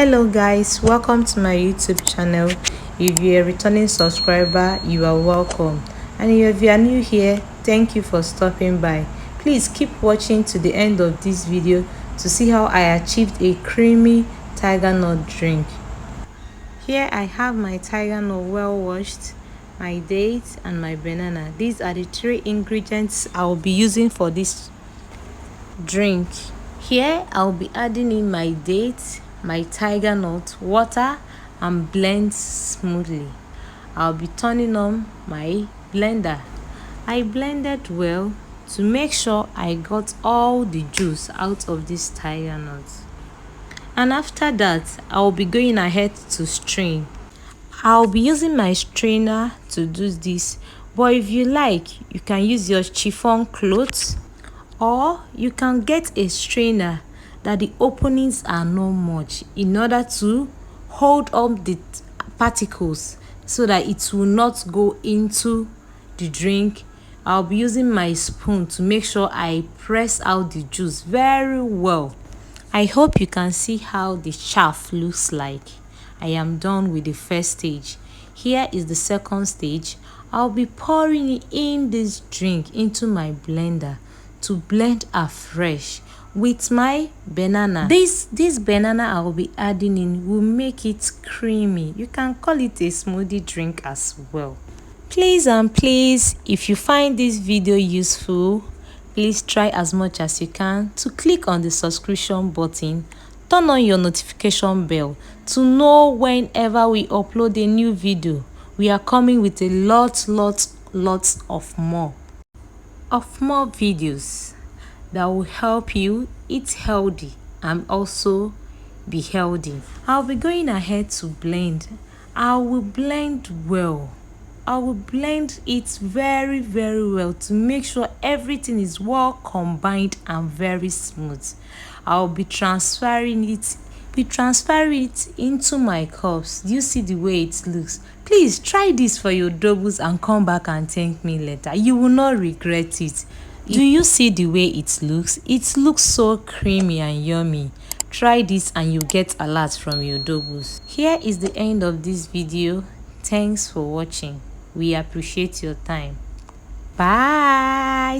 Hello guys, welcome to my YouTube channel. If you're a returning subscriber, you are welcome, and if you are new here, thank you for stopping by. Please keep watching to the end of this video to see how I achieved a creamy tiger nut drink. Here I have my tiger nut well washed, my dates and my banana. These are the three ingredients I will be using for this drink. Here I'll be adding in my dates, my tiger nut, water, and blend smoothly. I'll be turning on my blender. I blended well to make sure I got all the juice out of this tiger nut. And after that, I'll be going ahead to strain. I'll be using my strainer to do this, but if you like, you can use your chiffon cloth, or you can get a strainer that the openings are not much in order to hold up the particles so that it will not go into the drink. I'll be using my spoon to make sure I press out the juice very well. I hope you can see how the chaff looks like. I am done with the first stage. Here is the second stage. I'll be pouring in this drink into my blender to blend afresh with my banana. This banana I will be adding in will make it creamy. You can call it a smoothie drink as well. Please, if you find this video useful, please try as much as you can to click on the subscription button, turn on your notification bell to know whenever we upload a new video. We are coming with a lots of more videos that will help you eat healthy and also be healthy. I'll be going ahead to blend. I will blend well. I will blend it very well to make sure everything is well combined and very smooth. I'll be transferring it into my cups. Do you see the way it looks? Please try this for your doubles and come back and thank me later. You will not regret it. Do you see the way it looks? It looks so creamy and yummy. Try this and you get a lot from your doubles. Here is the end of this video. Thanks for watching. We appreciate your time. Bye.